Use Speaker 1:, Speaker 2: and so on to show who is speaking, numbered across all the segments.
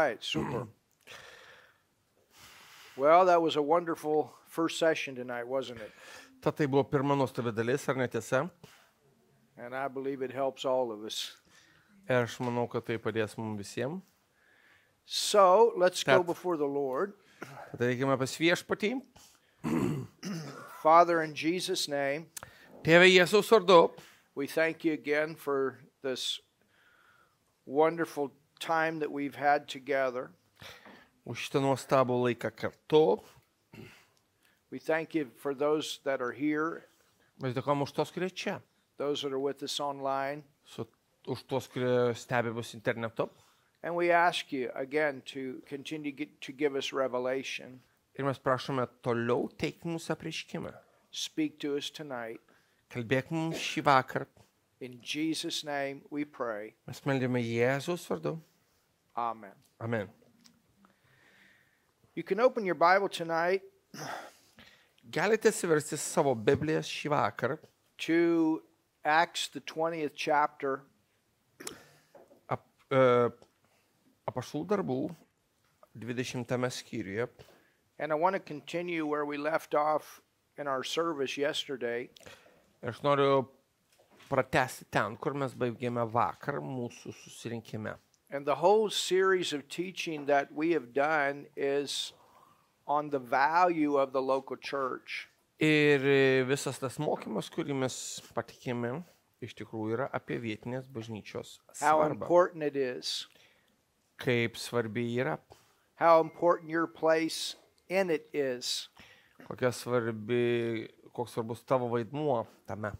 Speaker 1: right, super. Well, that was a wonderful first session tonight, wasn't it?
Speaker 2: Tad tai buvo pirma nuostabi dalis, ar netiesa?
Speaker 1: And I believe it helps all of us.
Speaker 2: Ir aš manau, kad tai padės mums visiems.
Speaker 1: So, let's go
Speaker 2: That-
Speaker 1: before the Lord.
Speaker 2: Tad eikime pas viešpatį.
Speaker 1: Father, in Jesus' name,
Speaker 2: Tėve Jėzaus vardu,
Speaker 1: we thank you again for this wonderful time that we've had together.
Speaker 2: už šitą nuostabų laiką kartu.
Speaker 1: We thank you for those that are here,
Speaker 2: Mes dėkojame už tos, kurie čia.
Speaker 1: those that are with us online.
Speaker 2: Už tos, kurie stebi mus internetu.
Speaker 1: And we ask you again to continue to give us revelation.
Speaker 2: Ir mes prašome toliau teikti mūsų apreiškimą.
Speaker 1: Speak to us tonight.
Speaker 2: Kalbėk mums šį vakarą.
Speaker 1: In Jesus' name we pray.
Speaker 2: Mes meldėme Jėzaus vardu.
Speaker 1: Amen.
Speaker 2: Amen.
Speaker 1: You can open your Bible tonight
Speaker 2: Galite atsiversti savo Biblijas šį vakarą.
Speaker 1: to Acts, the 20th chapter.
Speaker 2: Apaštalų darbų 20 skyriuje.
Speaker 1: And I want to continue where we left off in our service yesterday.
Speaker 2: Ir aš noriu pratęsti ten, kur mes baigėme vakar mūsų susirinkime.
Speaker 1: And the whole series of teaching that we have done is on the value of the local church.
Speaker 2: Ir visas tas mokymas, kurį mes patikėme, iš tikrųjų yra apie vietinės bažnyčios
Speaker 1: How
Speaker 2: svarbą.
Speaker 1: important it is.
Speaker 2: Kaip svarbi yra,
Speaker 1: How important your place in it is.
Speaker 2: koks svarbus tavo vaidmuo tame.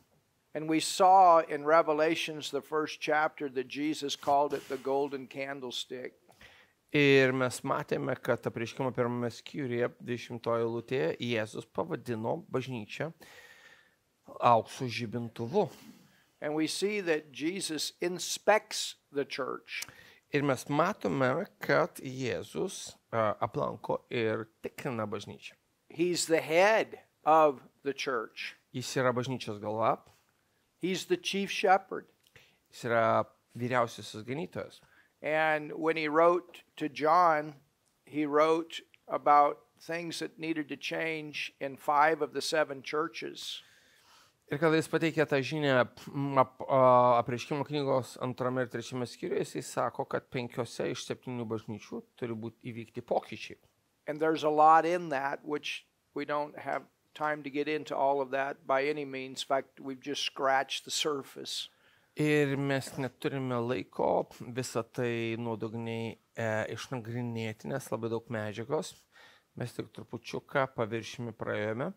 Speaker 1: And we saw in Revelations, the first chapter, that Jesus called it the golden candlestick.
Speaker 2: Ir mes matėme, kad apreiškimo pirmame skyriuje, 10 eilutėje, Jėzus pavadino bažnyčią aukso žibintuvu.
Speaker 1: And we see that Jesus inspects the church.
Speaker 2: Ir mes matome, kad Jėzus aplanko ir tikrina bažnyčią.
Speaker 1: He's the head of the church.
Speaker 2: Jis yra bažnyčios galva,
Speaker 1: He's the chief shepherd.
Speaker 2: jis yra vyriausiasis ganytojas.
Speaker 1: And when he wrote to John, he wrote about things that needed to change in 5 of the 7 churches.
Speaker 2: Ir kada jis pateikė tą žinią apreiškimo knygos 2 ir 3 skyriuje, jis sako, kad 5 iš 7 bažnyčių turi įvykti pokyčiai.
Speaker 1: And there's a lot in that, which we don't have time to get into all of that by any means. In fact, we've just scratched the surface.
Speaker 2: Ir mes neturime laiko visą tai nuodugniai išnagrinėti, nes labai daug medžiagos. Mes tik trupučiuką paviršimi praėjome.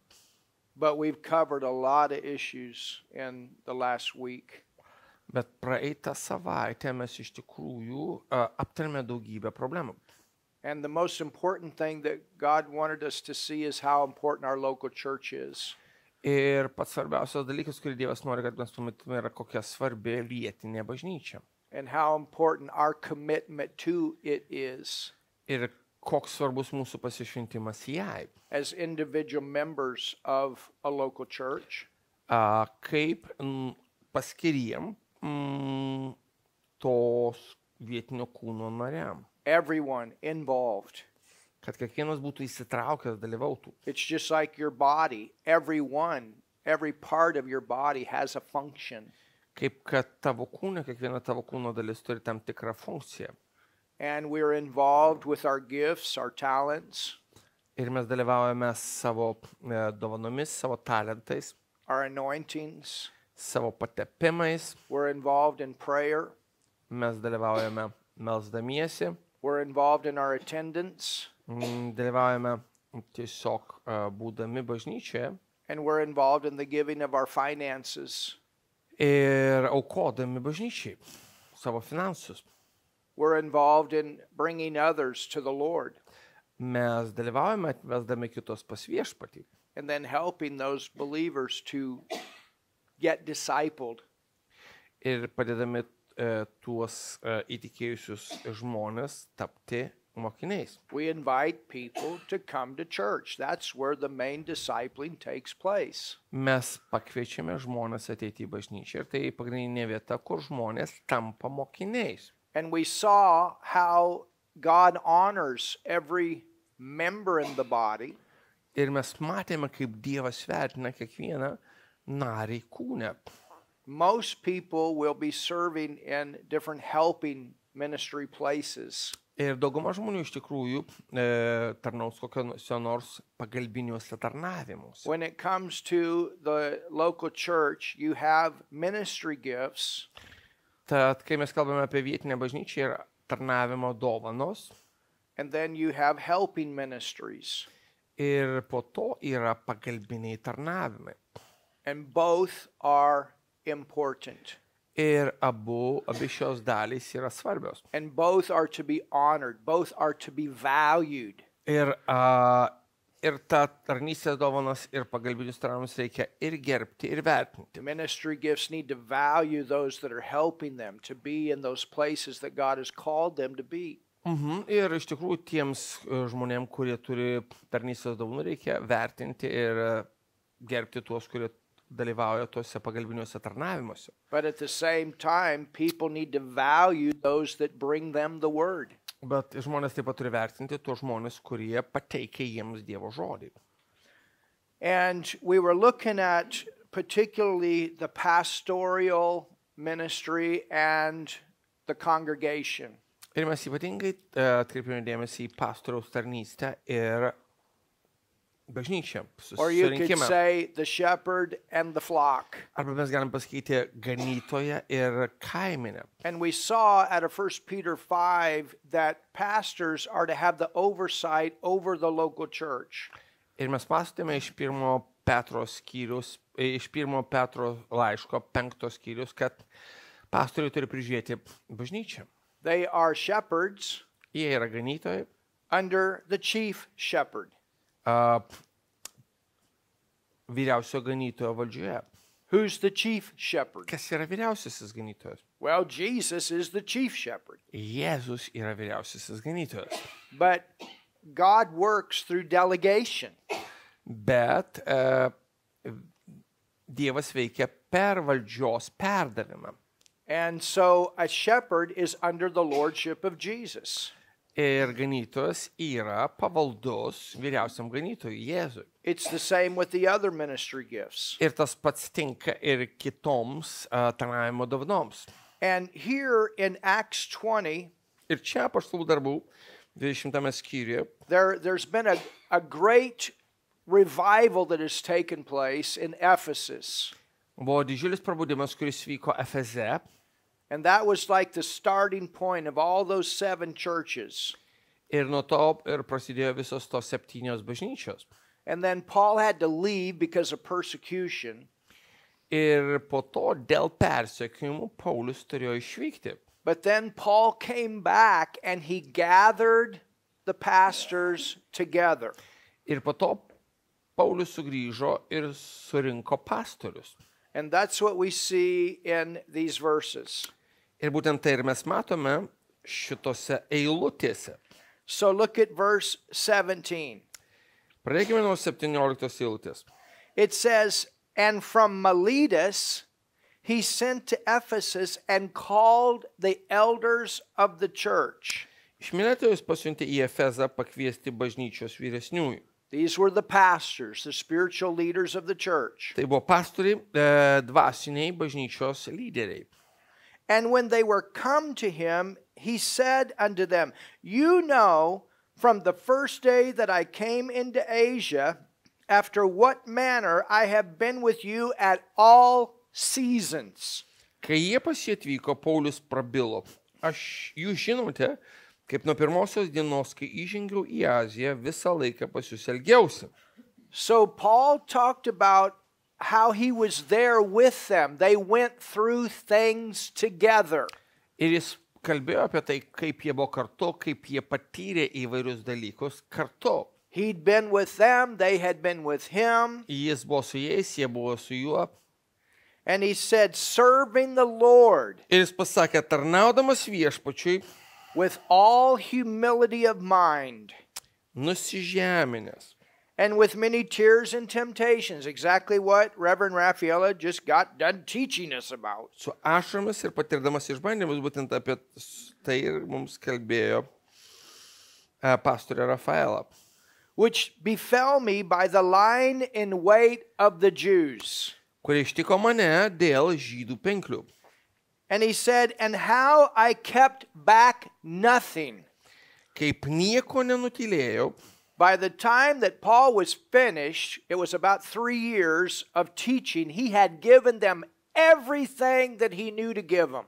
Speaker 1: But we've covered a lot of issues in the last week.
Speaker 2: Bet praeitą savaitę mes iš tikrųjų aptarėme daugybę problemų.
Speaker 1: And the most important thing that God wanted us to see is how important our local church is.
Speaker 2: Ir pats svarbiausias dalykas, kurį Dievas nori, kad mes pamatytume, yra kokia svarbi vietinė bažnyčia.
Speaker 1: And how important our commitment to it is
Speaker 2: Ir koks svarbus mūsų pasišventimas jai.
Speaker 1: as individual members of a local church.
Speaker 2: Kaip paskiriem tos vietinio kūno nariam.
Speaker 1: Everyone involved.
Speaker 2: Kad kiekvienas būtų įsitraukęs, dalyvautų.
Speaker 1: It's just like your body. Every part of your body has a function.
Speaker 2: Kaip kad tavo kūne, kiekviena tavo kūno dalis turi tam tikrą funkciją.
Speaker 1: And we're involved with our gifts, our talents,
Speaker 2: Ir mes dalyvaujame savo dovanomis, savo talentais,
Speaker 1: our anointings.
Speaker 2: savo patepimais.
Speaker 1: We're involved in prayer.
Speaker 2: Mes dalyvaujame melsdamiesi,
Speaker 1: We're involved in our attendance.
Speaker 2: dalyvaujame tiesiog būdami bažnyčioje
Speaker 1: And we're involved in the giving of our finances.
Speaker 2: ir aukodami bažnyčiai savo finansus.
Speaker 1: We're involved in bringing others to the Lord
Speaker 2: Mes dalyvaujame atvesdami kitos pas viešpatį
Speaker 1: and then helping those believers to get discipled.
Speaker 2: ir padedami tuos įtikėjusius žmonės tapti mokiniais.
Speaker 1: We invite people to come to church. That's where the main discipling takes place.
Speaker 2: Mes pakviečiame žmonės ateiti į bažnyčią ir tai pagrindinė vieta, kur žmonės tampa mokiniais.
Speaker 1: And we saw how God honors every member in the body.
Speaker 2: Ir mes matėme, kaip Dievas vertina kiekvieną narį kūne.
Speaker 1: Most people will be serving in different helping ministry places.
Speaker 2: Ir dauguma žmonių iš tikrųjų tarnaus kokiuose nors pagalbiniuose tarnavimuose.
Speaker 1: When it comes to the local church, you have ministry gifts.
Speaker 2: Tad, kai mes kalbame apie vietinę bažnyčią, yra tarnavimo dovanos.
Speaker 1: And then you have helping ministries.
Speaker 2: Ir po to yra pagalbiniai tarnavimai.
Speaker 1: And both are important.
Speaker 2: Ir abi šios dalys yra svarbios.
Speaker 1: And both are to be honored. Both are to be valued.
Speaker 2: Ir ta tarnystės dovanas ir pagalbinius tarnavimus reikia ir gerbti, ir vertinti.
Speaker 1: Ministry gifts need to value those that are helping them to be in those places that God has called them to be.
Speaker 2: Ir iš tikrųjų tiems žmonėms, kurie turi tarnystės dovanų, reikia vertinti ir gerbti tuos, kurie dalyvauja tuose pagalbiniuose tarnavimuose.
Speaker 1: But at the same time, people need to value those that bring them the word.
Speaker 2: Bet žmonės taip pat turi vertinti tuos žmonės, kurie pateikia jiems Dievo žodį.
Speaker 1: And we were looking at particularly the pastoral ministry and the congregation.
Speaker 2: Ir mes ypatingai atkreipėme dėmesį į pastoriaus tarnystę ir bažnyčią,
Speaker 1: Or you could
Speaker 2: susirinkimą.
Speaker 1: say the shepherd and the flock.
Speaker 2: Arba mes galim pasakyti ganytoją ir kaiminę.
Speaker 1: And we saw out of 1 Peter 5 that pastors are to have the oversight over the local church.
Speaker 2: Ir mes mąstėme iš 1 Petro skyrius, iš 1 Petro laiško 5 skyrius, kad pastoriai turi prižiūrėti bažnyčią.
Speaker 1: They are shepherds
Speaker 2: Jie yra ganytojai
Speaker 1: under the chief shepherd.
Speaker 2: Vyriausio ganytojo valdžioje.
Speaker 1: Who's the chief shepherd?
Speaker 2: Kas yra vyriausiasis ganytojas?
Speaker 1: Well, Jesus is the chief shepherd.
Speaker 2: Jėzus yra vyriausiasis ganytojas.
Speaker 1: But God works through delegation.
Speaker 2: Bet Dievas veikia per valdžios perdavimą.
Speaker 1: And so a shepherd is under the lordship of Jesus.
Speaker 2: Ir ganytojas yra pavaldus vyriausiam ganytojui Jėzui.
Speaker 1: It's the same with the other ministry gifts.
Speaker 2: Ir tas pats tinka ir kitoms tarnavimo dovanoms.
Speaker 1: And here in Acts 20,
Speaker 2: Ir čia apaštalų darbų 20 skyriuje
Speaker 1: there's been a great revival that has taken place in Ephesus.
Speaker 2: buvo didžiulis prabudimas, kuris vyko Efeze.
Speaker 1: And that was like the starting point of all those 7 churches.
Speaker 2: Ir nuo to ir prasidėjo visos tos 7 bažnyčios.
Speaker 1: And then Paul had to leave because of persecution.
Speaker 2: Ir po to dėl persekiojimų Paulius turėjo išvykti.
Speaker 1: But then Paul came back and he gathered the pastors together.
Speaker 2: Ir po to Paulius sugrįžo ir surinko pastorius.
Speaker 1: And that's what we see in these verses.
Speaker 2: Ir būtent tai ir mes matome šitose eilutėse.
Speaker 1: So look at verse 17.
Speaker 2: Pradėkime nuo 17 eilutės.
Speaker 1: It says, "And from Miletus he sent to Ephesus and called the elders of the church."
Speaker 2: Iš Mileto jis pasiuntė į Efezą pakviesti bažnyčios vyresniųjų.
Speaker 1: These were the pastors, the spiritual leaders of the church.
Speaker 2: Tai buvo pastoriai, dvasiniai bažnyčios lyderiai.
Speaker 1: And when they were come to him, he said unto them, "You know from the first day that I came into Asia, after what manner I have been with you at all seasons."
Speaker 2: Kai jie pas jį atvyko, Paulius prabilo. Jūs žinote, kaip nuo pirmosios dienos, kai įžengiau į Aziją, visą laiką pas jūs elgiausi.
Speaker 1: So Paul talked about how he was there with them. They went through things together.
Speaker 2: Ir jis kalbėjo apie tai, kaip jie buvo kartu, kaip jie patyrė įvairius dalykus kartu.
Speaker 1: He'd been with them, they had been with him.
Speaker 2: Jis buvo su jais, jie buvo su juo.
Speaker 1: And he said, serving the Lord
Speaker 2: Ir jis pasakė, tarnaudamas viešpačiui,
Speaker 1: with all humility of mind,
Speaker 2: nusižeminęs.
Speaker 1: and with many tears and temptations. Exactly what Reverend Raffaella just got done teaching us about.
Speaker 2: Su ašaromis ir patirdamas išbandymus, būtent apie tai ir mums kalbėjo pastorę Rafaelą,
Speaker 1: which befell me by the line in wait of the Jews.
Speaker 2: kurie ištiko mane dėl žydų penklių.
Speaker 1: And he said, and how I kept back nothing.
Speaker 2: Kaip nieko nenutylėjau,
Speaker 1: By the time that Paul was finished, it was about 3 years of teaching. He had given them everything that he knew to give them.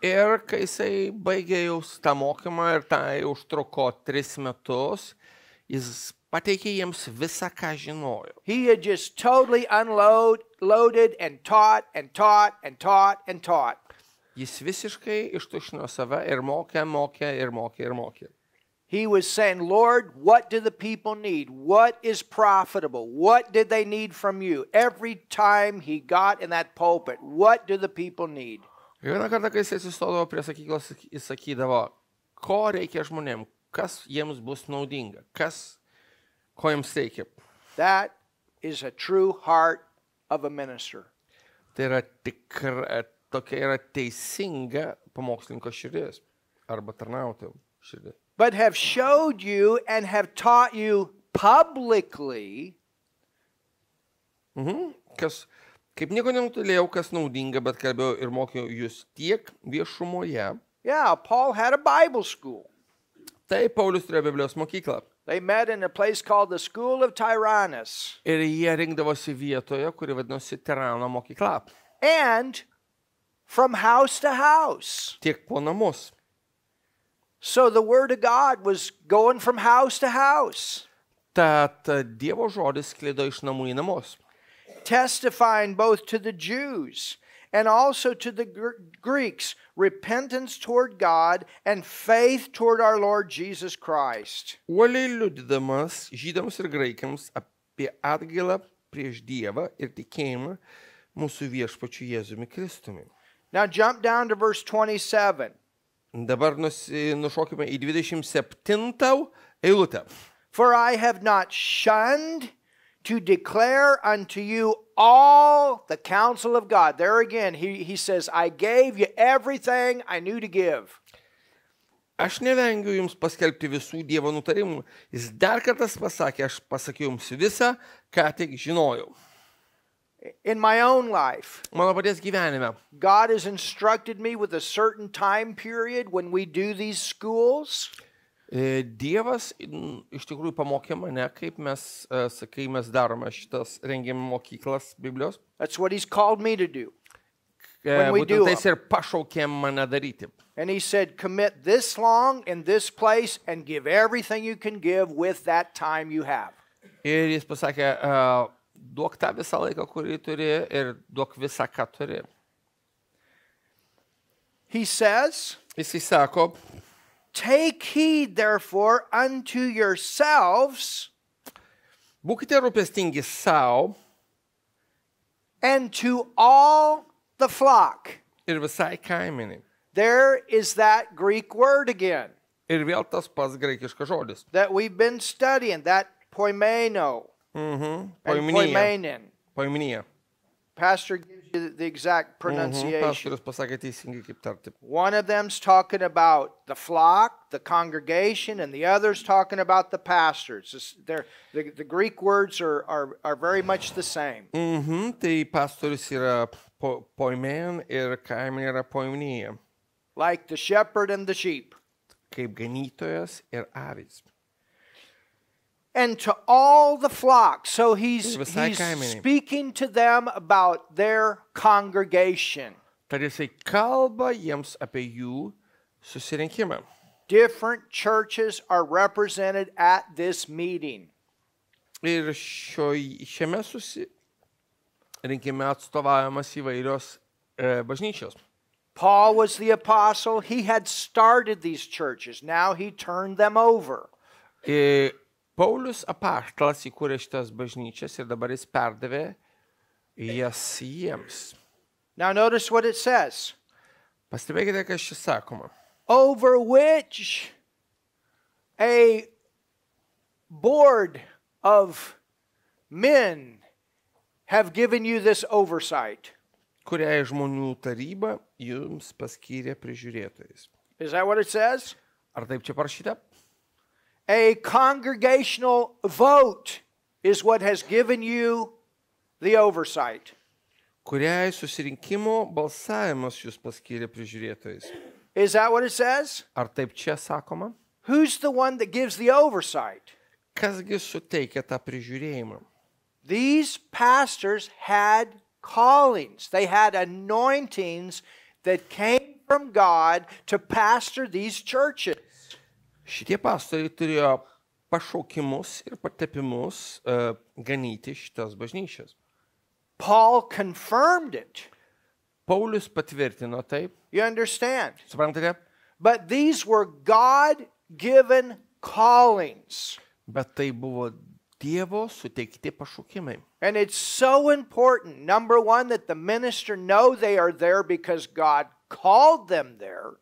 Speaker 2: ir kai jisai baigė jau tą mokymą ir tai užtruko 3 metus, jis pateikė jiems visą, ką žinojo.
Speaker 1: He had just totally unloaded and taught and taught and taught and taught.
Speaker 2: Jis visiškai ištušino save ir mokė.
Speaker 1: He was saying, Lord, what do the people need? What is profitable? What did they need from you? Every time he got in that pulpit, what do the people need?
Speaker 2: Ir vieną kartą, kai jis atsistodavo prie sakyklos, jis sakydavo, ko reikia žmonėm, kas jiems bus naudinga, ko jiems reikia.
Speaker 1: That is a true heart of a minister.
Speaker 2: Tai yra tokia yra teisinga pamokslininko širdis arba tarnautojo širdis.
Speaker 1: But have showed you and have taught you publicly.
Speaker 2: Kaip nieko nenutylėjau, kas naudinga, bet kalbėjau ir mokiau jūs tiek viešumoje.
Speaker 1: Yeah, Paul had a Bible school.
Speaker 2: Tai Paulius turėjo Biblijos mokyklą.
Speaker 1: They met in a place called the School of Tyrannus.
Speaker 2: Ir jie rinkdavosi vietoje, kuri vadinosi Tirano mokykla.
Speaker 1: And from house to house.
Speaker 2: Tiek po namus.
Speaker 1: So the word of God was going from house to house.
Speaker 2: Tad Dievo žodis sklido iš namų į namus.
Speaker 1: Testifying both to the Jews and also to the Greeks, repentance toward God and faith toward our Lord Jesus Christ.
Speaker 2: Uoliai liudydamas žydams ir graikams apie atgailą prieš Dievą ir tikėjimą mūsų viešpačiu Jėzumi Kristumi.
Speaker 1: Now jump down to verse 27.
Speaker 2: Dabar nušokime į 27 eilutę.
Speaker 1: For I have not shunned to declare unto you all the counsel of God. There again, he says, I gave you everything I knew to give.
Speaker 2: Aš nevengiu jums paskelbti visų Dievo nutarimų. Jis dar kartas pasakė, aš pasakiau jums visą, ką tik žinojau.
Speaker 1: In my own life,
Speaker 2: Mano paties gyvenime.
Speaker 1: God has instructed me with a certain time period when we do these schools.
Speaker 2: Dievas iš tikrųjų pamokė mane, kaip mes, kai mes darome šitas rengiame mokyklas Biblijos.
Speaker 1: That's what he's called me to do. When we do
Speaker 2: Būtent tais ir pašaukė mane daryti.
Speaker 1: And he said, commit this long in this place and give everything you can give with that time you have.
Speaker 2: Ir jis pasakė, duok tą visą laiką, kurį turi, ir duok visą, ką turi.
Speaker 1: He says,
Speaker 2: Jisai sako,
Speaker 1: take heed therefore unto yourselves
Speaker 2: būkite rūpestingi savo
Speaker 1: and to all the flock.
Speaker 2: ir visai kaimynai.
Speaker 1: There is that Greek word again
Speaker 2: Ir vėl tas pats graikiškas žodis.
Speaker 1: that we've been studying, that poimeno and poimenin.
Speaker 2: Poiminija.
Speaker 1: Pastor gives you the exact pronunciation.
Speaker 2: Pastorius pasakė teisingai, kaip tarti.
Speaker 1: One of them's talking about the flock, the congregation, and the other's talking about the pastors. The Greek words are very much the same.
Speaker 2: Tai pastorius yra poimen ir kaiminė yra poiminija.
Speaker 1: Like the shepherd and the sheep.
Speaker 2: Kaip ganytojas ir avys.
Speaker 1: And to all the flock. So he's
Speaker 2: Visai kaimynai.
Speaker 1: speaking to them about their congregation.
Speaker 2: Tad jisai kalba jiems apie jų susirinkimą.
Speaker 1: Different churches are represented at this meeting.
Speaker 2: Ir šiame susirinkime atstovavimas įvairios bažnyčios.
Speaker 1: Paul was the apostle. He had started these churches. Now he turned them over.
Speaker 2: Paulius apaštalas įkūrė šitas bažnyčias ir dabar jis perdavė jas jiems.
Speaker 1: Now notice what it says.
Speaker 2: Pastebėkite, kas čia sakoma.
Speaker 1: Over which a board of men have given you this oversight.
Speaker 2: Kuriai žmonių taryba jums paskyrė prižiūrėtojais.
Speaker 1: Is that what it says?
Speaker 2: Ar taip čia parašyta?
Speaker 1: A congregational vote is what has given you the oversight.
Speaker 2: Kuriai susirinkimo balsavimas jūs paskyrė prižiūrėtojais.
Speaker 1: Is that what it says?
Speaker 2: Ar taip čia sakoma?
Speaker 1: Who's the one that gives the oversight?
Speaker 2: Kasgi suteikia tą prižiūrėjimą?
Speaker 1: These pastors had callings. They had anointings that came from God to pastor these churches.
Speaker 2: Šitie pastoriai turėjo pašaukimus ir patepimus ganyti šitas bažnyčias.
Speaker 1: Paul confirmed it.
Speaker 2: Paulius patvirtino taip.
Speaker 1: You understand?
Speaker 2: Suprantate?
Speaker 1: But these were God-given callings.
Speaker 2: Bet tai buvo Dievo suteikti pašaukimai.
Speaker 1: And it's so important, number one, that the minister know they are there because God called them there.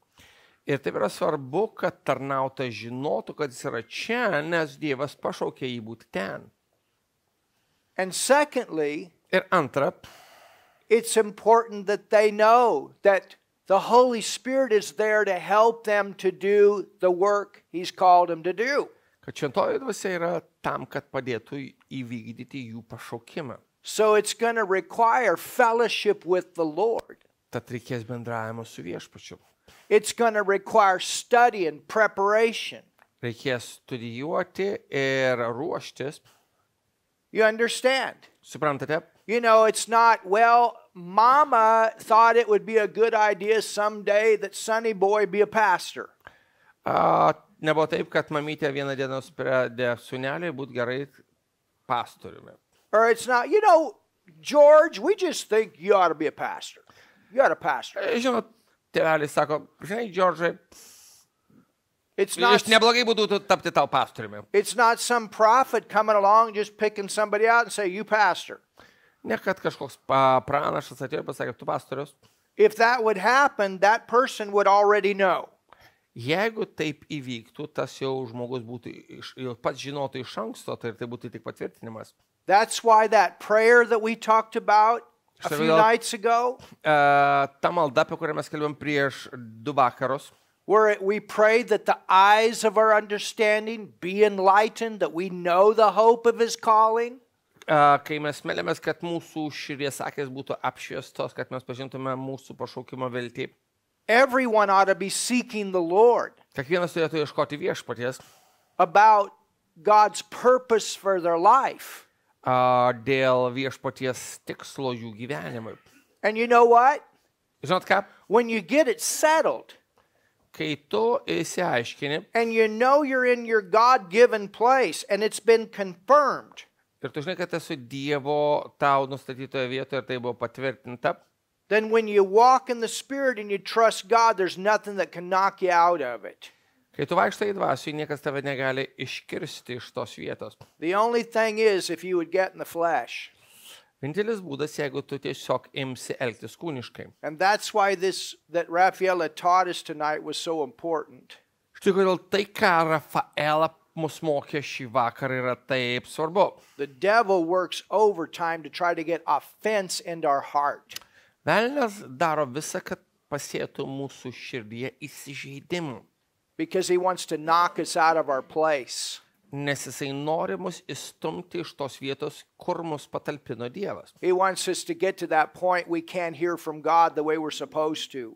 Speaker 2: Ir taip yra svarbu, kad tarnautojas žinotų, kad jis yra čia, nes Dievas pašaukė jį būti ten.
Speaker 1: And secondly,
Speaker 2: Ir antra,
Speaker 1: it's important that they know that the Holy Spirit is there to help them to do the work He's called them to do.
Speaker 2: kad šventoji dvasia yra tam, kad padėtų įvykdyti jų pašaukimą.
Speaker 1: So it's going to require fellowship with the Lord.
Speaker 2: Tad reikės bendravimo su viešpačiu.
Speaker 1: It's going to require study and preparation.
Speaker 2: Reikės studijuoti ir ruoštis.
Speaker 1: You understand?
Speaker 2: Suprantate?
Speaker 1: You know, it's not, well, Mama thought it would be a good idea someday that Sonny Boy be a pastor.
Speaker 2: Nebuvo taip, kad mamytė vieną dieną sprendė sūneliui būti gerai pastoriumi.
Speaker 1: Or it's not, you know, George, we just think you ought to be a pastor. You ought to pastor.
Speaker 2: Žinot, tėvelis sako, žinai, Džordžai,
Speaker 1: It's not,
Speaker 2: neblogai būtų tapti tau pastoriumi.
Speaker 1: it's not some prophet coming along just picking somebody out and say, you pastor.
Speaker 2: Ne kad kažkoks pranašas atėjo ir pasakė, tu pastorius.
Speaker 1: If that would happen, that person would already know.
Speaker 2: Jeigu taip įvyktų, tas jau žmogus būtų, jau pats žinotų iš anksto, tai būtų tik patvirtinimas.
Speaker 1: That's why that prayer that we talked about a few nights ago,
Speaker 2: Ta malda, apie kurią mes kalbėjom prieš 2 vakarus,
Speaker 1: where we prayed that the eyes of our understanding be enlightened, that we know the hope of His calling.
Speaker 2: kai mes melėmės, kad mūsų širdies akys būtų apšviestos, kad mes pažintume mūsų pašaukimo viltį.
Speaker 1: Everyone ought to be seeking the Lord
Speaker 2: Kiekvienas turėtų ieškoti viešpaties
Speaker 1: about God's purpose for their life.
Speaker 2: Dėl viešpaties tikslo jų gyvenimui.
Speaker 1: And you know what?
Speaker 2: Žinot ką?
Speaker 1: When you get it settled
Speaker 2: Kai tu įsiaiškini
Speaker 1: and you know you're in your God-given place and it's been confirmed,
Speaker 2: ir tu žinai, kad esi Dievo tau nustatytoje vietoje ir tai buvo patvirtinta,
Speaker 1: then when you walk in the Spirit and you trust God, there's nothing that can knock you out of it.
Speaker 2: kai tu vaikštai į dvasių, niekas tave negali iškirsti iš tos vietos.
Speaker 1: The only thing is if you would get in the flesh.
Speaker 2: Vienintelis būdas, jeigu tu tiesiog imsi elgtis kūniškai.
Speaker 1: And that's why this that Rafaela taught us tonight was so important.
Speaker 2: Štai kodėl tai, ką Rafaela mus mokė šį vakarą, yra taip svarbu.
Speaker 1: The devil works overtime to try to get offense into our heart.
Speaker 2: Velnias daro visą, kad pasėtų mūsų širdyje įsižeidimų,
Speaker 1: Because he wants to knock us out of our place.
Speaker 2: nes jisai nori mus įstumti iš tos vietos, kur mus patalpino Dievas.
Speaker 1: He wants us to get to that point we can't hear from God the way we're supposed to.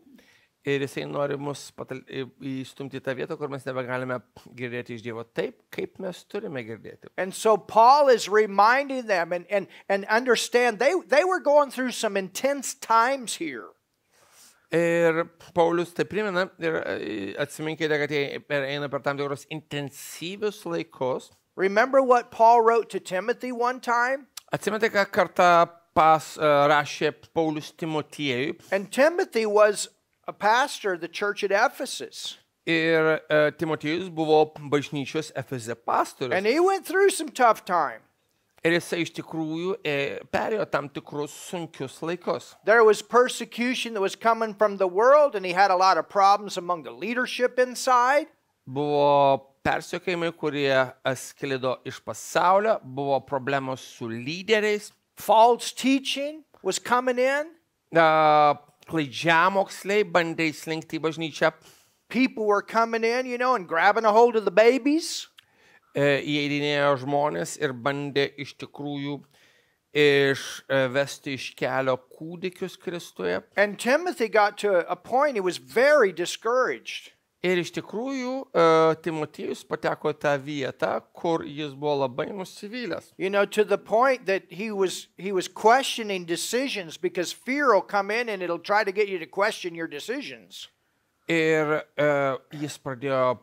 Speaker 2: Ir jisai nori mus įstumti į tą vietą, kur mes nebegalime girdėti iš Dievo taip, kaip mes turime girdėti.
Speaker 1: And so Paul is reminding them and understand they were going through some intense times here.
Speaker 2: Ir Paulius tai primena ir atsiminkite, kad jie eina per tam tikrus intensyvius laikus.
Speaker 1: Remember what Paul wrote to Timothy one time?
Speaker 2: Atsimenate, ką kartą rašė Paulius Timotiejui.
Speaker 1: And Timothy was a pastor of the church at Ephesus.
Speaker 2: Ir Timotiejus buvo bažnyčios Efeze pastorius.
Speaker 1: And he went through some tough time.
Speaker 2: Ir jisai iš tikrųjų perėjo tam tikrus sunkius laikus.
Speaker 1: There was persecution that was coming from the world, and he had a lot of problems among the leadership inside.
Speaker 2: Buvo persekiojimai, kurie sklido iš pasaulio, buvo problemos su lyderiais,
Speaker 1: False teaching was coming in.
Speaker 2: klaidžiamoksliai bandė įslinkti į bažnyčią.
Speaker 1: People were coming in, and grabbing a hold of the babies.
Speaker 2: įeidinėjo žmonės ir bandė iš tikrųjų išvesti iš kelio kūdikius Kristuje.
Speaker 1: And Timothy got to a point he was very discouraged.
Speaker 2: Ir iš tikrųjų Timotiejus pateko į tą vietą, kur jis buvo labai nusivylęs.
Speaker 1: You know, to the point that he was questioning decisions because fear will come in and it'll try to get you to question your decisions.
Speaker 2: Ir jis pradėjo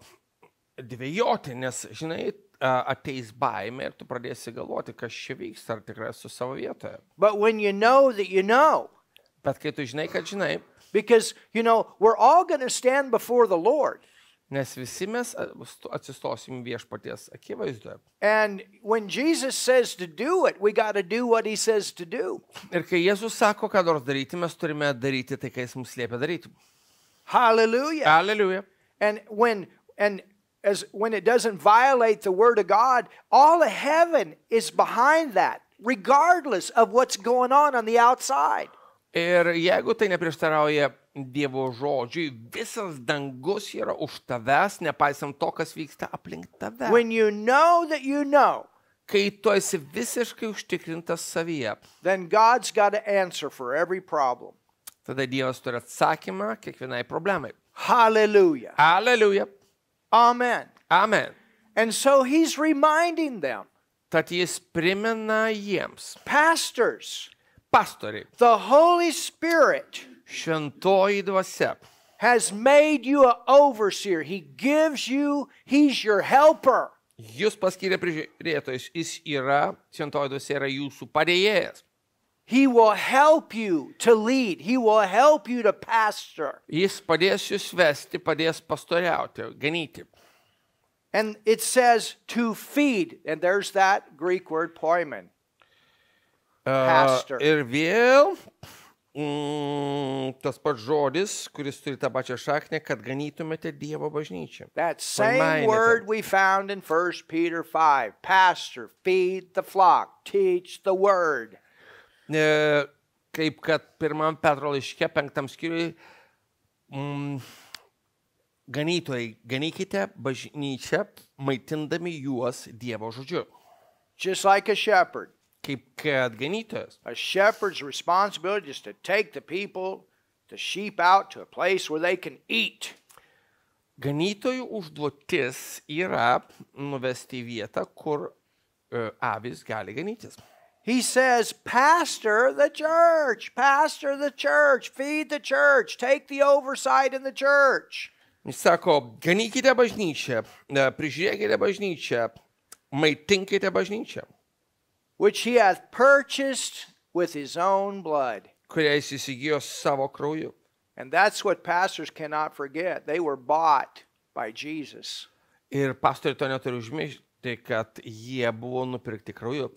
Speaker 2: dvejoti, nes, žinai, ateis baimė ir tu pradėsi galvoti, kas čia vyksta, ar tikrai su savo vietoje.
Speaker 1: But when you know that you know,
Speaker 2: Bet kai tu žinai, kad žinai,
Speaker 1: because, you know, we're all going to stand before the Lord.
Speaker 2: nes visi mes atsistosim viešpaties akivaizdoje.
Speaker 1: And when Jesus says to do it, we got to do what he says to do.
Speaker 2: Ir kai Jėzus sako, ką nors daryti, mes turime daryti tai, ką jis mums liepia daryti.
Speaker 1: Hallelujah.
Speaker 2: Aleliuja.
Speaker 1: And when it doesn't violate the word of God, all of heaven is behind that, regardless of what's going on the outside.
Speaker 2: Ir jeigu tai neprieštarauja Dievo žodžiui, visas dangus yra už tavęs, nepaisant to, kas vyksta aplink tave.
Speaker 1: When you know that you know,
Speaker 2: Kai tu esi visiškai užtikrintas savyje,
Speaker 1: then God's got to answer for every problem.
Speaker 2: tada Dievas turi atsakymą kiekvienai problemai.
Speaker 1: Hallelujah.
Speaker 2: Aleliuja.
Speaker 1: Amen.
Speaker 2: Amen.
Speaker 1: And so he's reminding them,
Speaker 2: Tad jis primena jiems,
Speaker 1: pastors,
Speaker 2: pastoriai,
Speaker 1: the Holy Spirit
Speaker 2: šventoji dvasia
Speaker 1: has made you an overseer. He's your helper.
Speaker 2: Jūs paskyrė prižiūrėtojus, jis yra, šventoji dvasia yra jūsų padėjėjas.
Speaker 1: He will help you to lead. He will help you to pastor.
Speaker 2: Jis padės jūs vesti, padės pastoriauti, ganyti.
Speaker 1: And it says to feed. And there's that Greek word poimen. Pastor.
Speaker 2: Ir vėl tas pats žodis, kuris turi tą pačią šaknę, kad ganytumėte Dievo bažnyčią.
Speaker 1: That same word we found in 1 Peter 5. Pastor, feed the flock, teach the word.
Speaker 2: Kaip kad 1 Petro laiške 5 skyriui, ganytojai, ganykite bažnyčią, maitindami juos Dievo žodžiu.
Speaker 1: Just like a shepherd.
Speaker 2: Kaip kad ganytojas.
Speaker 1: A shepherd's responsibility is to take the people, the sheep out to a place where they can eat.
Speaker 2: Ganytojų užduotis yra nuvesti į vietą, kur avis gali ganytis.
Speaker 1: He says, pastor the church, feed the church, take the oversight in the church.
Speaker 2: Jis sako, ganykite bažnyčią, prižiūrėkite bažnyčią, maitinkite bažnyčią,
Speaker 1: which he hath purchased with his own blood.
Speaker 2: kurią jis įsigijo savo krauju.
Speaker 1: And that's what pastors cannot forget. They were bought by Jesus.
Speaker 2: Ir pastoriai to neturi užmiršti, kad jie buvo nupirkti krauju.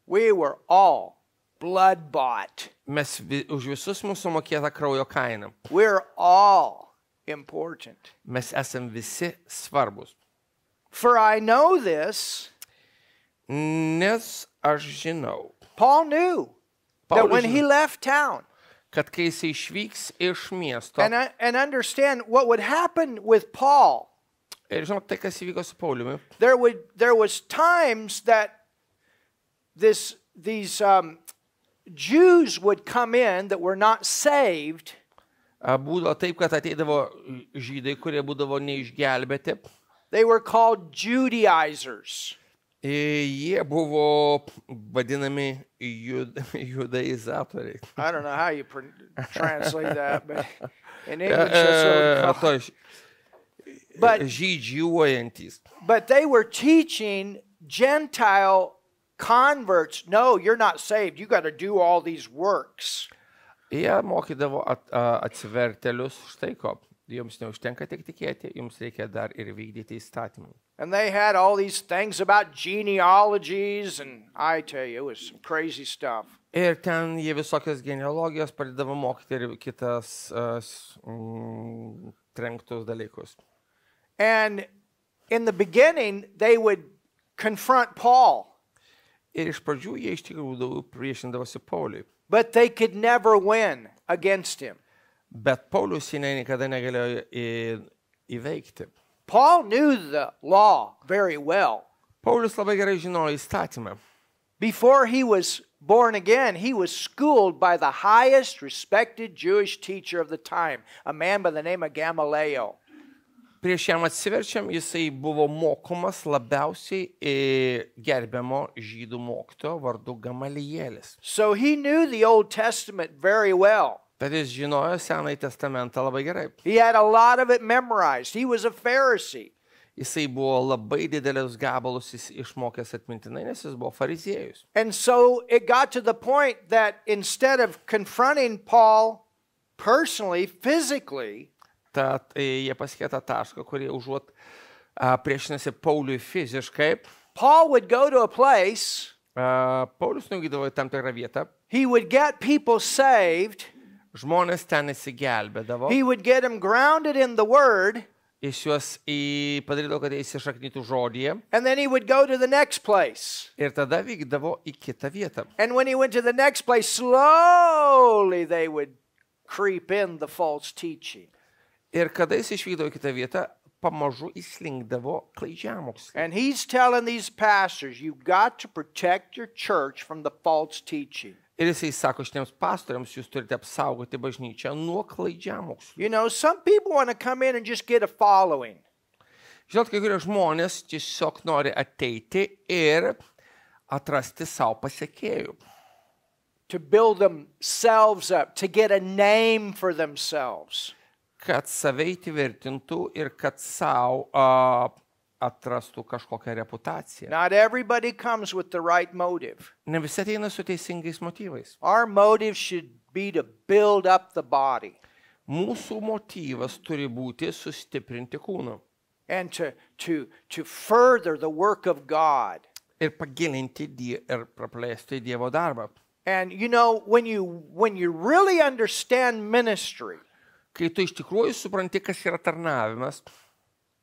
Speaker 1: We were all blood bought.
Speaker 2: Mes už visus mūsų mokėtą kraujo kainą.
Speaker 1: We're all important.
Speaker 2: Mes esam visi svarbus.
Speaker 1: For I know this,
Speaker 2: Nes aš žinau,
Speaker 1: Paul knew that when he left town,
Speaker 2: kad kai jis išvyks iš miesto,
Speaker 1: and understand what would happen with Paul,
Speaker 2: ir žinot, tai kas įvyko su Pauliumi,
Speaker 1: there was times that these Jews would come in that were not saved.
Speaker 2: Būdavo taip, kad ateidavo žydai, kurie būdavo neišgelbėti.
Speaker 1: They were called Judaizers.
Speaker 2: Jie buvo vadinami judaizatoriai.
Speaker 1: I don't know how you translate that, but in English that's what we call it.
Speaker 2: Žydžiuojantys.
Speaker 1: But they were teaching Gentile converts, no, you're not saved. You got to do all these works.
Speaker 2: Jie mokydavo atsivertėlius štai ko. Jums neužtenka tik tikėti, jums reikia dar ir vykdyti įstatymą.
Speaker 1: And they had all these things about genealogies, and I tell you, it was some crazy stuff.
Speaker 2: Ir ten jie visokias genealogijas pradėdavo mokyti ir kitas trenktus dalykus.
Speaker 1: And in the beginning, they would confront Paul.
Speaker 2: Ir iš pradžių jie iš tikrųjų priešindavosi Pauliui.
Speaker 1: But they could never win against him.
Speaker 2: Bet Paulius jį niekada negalėjo įveikti.
Speaker 1: Paul knew the law very well.
Speaker 2: Paulius labai gerai žinojo įstatymą.
Speaker 1: Before he was born again, he was schooled by the highest respected Jewish teacher of the time, a man by the name of Gamaliel.
Speaker 2: Prieš jam atsiverčiam, jisai buvo mokomas labiausiai gerbiamo žydų mokytojo vardu Gamalijėlis.
Speaker 1: So he knew the Old Testament very well.
Speaker 2: Tad jis žinojo Senąjį testamentą labai gerai.
Speaker 1: He had a lot of it memorized. He was a Pharisee.
Speaker 2: Jisai buvo labai didelis gabalus išmokęs atmintinai, nes jis buvo fariziejus.
Speaker 1: And so it got to the point that instead of confronting Paul personally, physically,
Speaker 2: Tad jie pasiekė tą tašką, kurie užuot priešinasi Pauliui fiziškai,
Speaker 1: Paul would go to a place,
Speaker 2: Paulius nuvykdavo į tam tikrą vietą,
Speaker 1: he would get people saved,
Speaker 2: žmonės ten įsigelbėdavo,
Speaker 1: he would get them grounded in the Word,
Speaker 2: jis juos padarydavo, kad jie įsišaknytų žodyje,
Speaker 1: and then he would go to the next place.
Speaker 2: ir tada vykdavo į kitą vietą.
Speaker 1: And when he went to the next place, slowly they would creep in the false teaching.
Speaker 2: Ir kada jis išvykdavo į kitą vietą, pamažu įslinkdavo klaidžiamokslį.
Speaker 1: And he's telling these pastors, you've got to protect your church from the false teaching.
Speaker 2: Ir jisai sako šitiems pastoriams, jūs turite apsaugoti bažnyčią nuo klaidžiamokslų.
Speaker 1: You know, some people want to come in and just get a following.
Speaker 2: Žinot, kai kurie žmonės tiesiog nori ateiti ir atrasti savo pasekėjų.
Speaker 1: To build themselves up, to get a name for themselves.
Speaker 2: Kad save įtvirtintų ir kad savo atrastų kažkokią reputaciją.
Speaker 1: Not everybody comes with the right motive.
Speaker 2: Ne visi ateina su teisingais motyvais.
Speaker 1: Our motive should be to build up the body
Speaker 2: Mūsų motyvas turi būti sustiprinti kūną
Speaker 1: and to further the work of God.
Speaker 2: ir pagilinti ir praplėsti Dievo darbą.
Speaker 1: And you know, when you really understand ministry,
Speaker 2: Kai tu iš tikrųjų supranti, kas yra tarnavimas,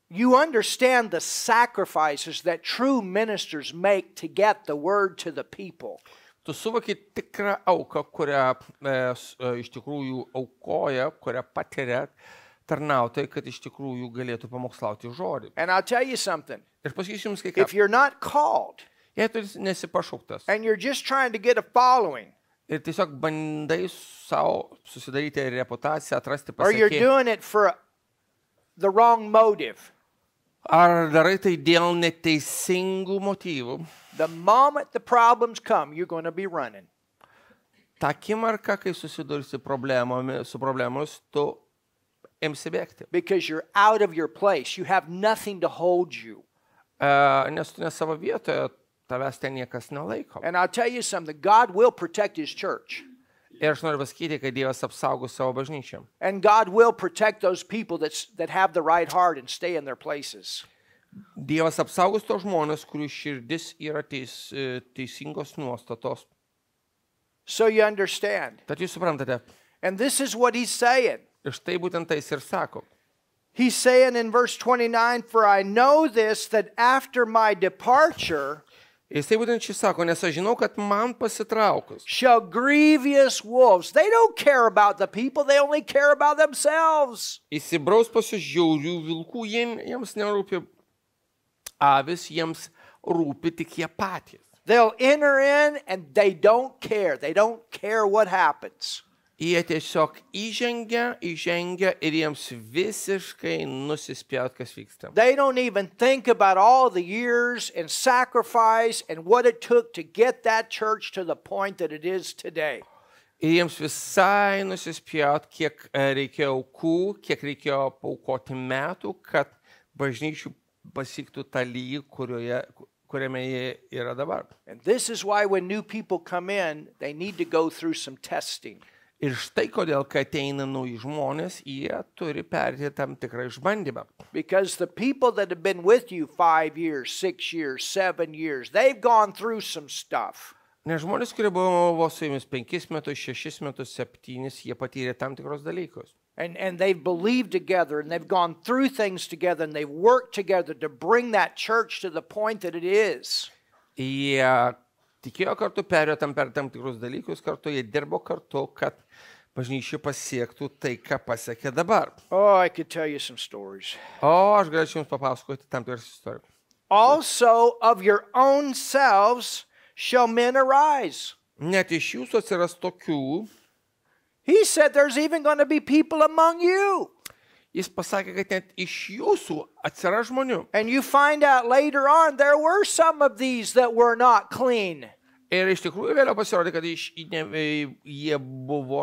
Speaker 1: you understand the sacrifices that true ministers make to get the word to the people.
Speaker 2: tu suvoki tikrą auką, kurią iš tikrųjų aukoja, kurią patiria tarnautojai, kad iš tikrųjų galėtų pamokslauti žodį.
Speaker 1: And I'll tell you something.
Speaker 2: Ir pasakysiu jums kai ką.
Speaker 1: If you're not called
Speaker 2: Jei tu nesi pašauktas
Speaker 1: and you're just trying to get a following,
Speaker 2: ir tiesiog bandai savo susidaryti reputaciją, atrasti
Speaker 1: or you're
Speaker 2: pasekėjų,
Speaker 1: doing it for the wrong motive,
Speaker 2: ar darai tai dėl neteisingų motyvų,
Speaker 1: the moment the problems come, you're going to be running.
Speaker 2: tą akimirką, kai susidursi su problemomis, tu imsi bėgti.
Speaker 1: Because you're out of your place. You have nothing to hold you.
Speaker 2: Nes tu ne savo vietoje, tavęs ten niekas nelaiko.
Speaker 1: And I'll tell you something. God will protect his church.
Speaker 2: Ir aš noriu pasakyti, kad Dievas apsaugos savo bažnyčią.
Speaker 1: And God will protect those people that have the right heart and stay in their places.
Speaker 2: Dievas apsaugos tos žmonės, kurių širdis yra teisingos nuostatos.
Speaker 1: So you understand.
Speaker 2: Tad jūs suprantate.
Speaker 1: And this is what he's saying.
Speaker 2: Ir štai būtent tai jis ir sako.
Speaker 1: He's saying in verse 29, for I know this, that after my departure
Speaker 2: Jisai būtent šį sako, nes aš žinau, kad man pasitraukus
Speaker 1: shall grievous wolves. They don't care about the people. They only care about themselves.
Speaker 2: įsibraus pas jūs žiaurių vilkų, jiems nerūpi avis, jiems rūpi tik jie patys.
Speaker 1: They'll enter in and they don't care. They don't care what happens.
Speaker 2: Jie tiesiog įžengia ir jiems visiškai nusispjaut, kas vyksta.
Speaker 1: They don't even think about all the years and sacrifice and what it took to get that church to the point that it is today.
Speaker 2: Ir jiems visai nusispjaut, kiek reikėjo aukų, kiek reikėjo paaukoti metų, kad bažnyčių pasiektų tą lygį, kuriame jie yra dabar.
Speaker 1: And this is why when new people come in, they need to go through some testing.
Speaker 2: Ir štai kodėl, kai ateina nauji žmonės, jie turi perėti tam tikrą išbandymą.
Speaker 1: Because the people that have been with you 5 years, 6 years, 7 years, they've gone through some stuff.
Speaker 2: Nes žmonės, kurie buvo su jumis 5 metus, 6 metus, 7, jie patyrė tam tikros dalykus.
Speaker 1: And they've believed together and they've gone through things together and they've worked together to bring that church to the point that it is.
Speaker 2: Jie tikėjo kartu, perėjo per tam tikrus dalykus kartu, jie dirbo kartu, kad bažnyčia pasiektų tai, ką pasiekė dabar.
Speaker 1: Oh, I could tell you some stories.
Speaker 2: O aš galėčiau jums papasakoti tam tikras istorijas.
Speaker 1: Also of your own selves shall men arise.
Speaker 2: Net iš jūsų atsiras tokių.
Speaker 1: He said there's even going to be people among you.
Speaker 2: Jis pasakė, kad net iš jūsų atsiras žmonių.
Speaker 1: And you find out later on there were some of these that were not clean.
Speaker 2: Ir iš tikrųjų vėliau pasirodė, kad jie buvo,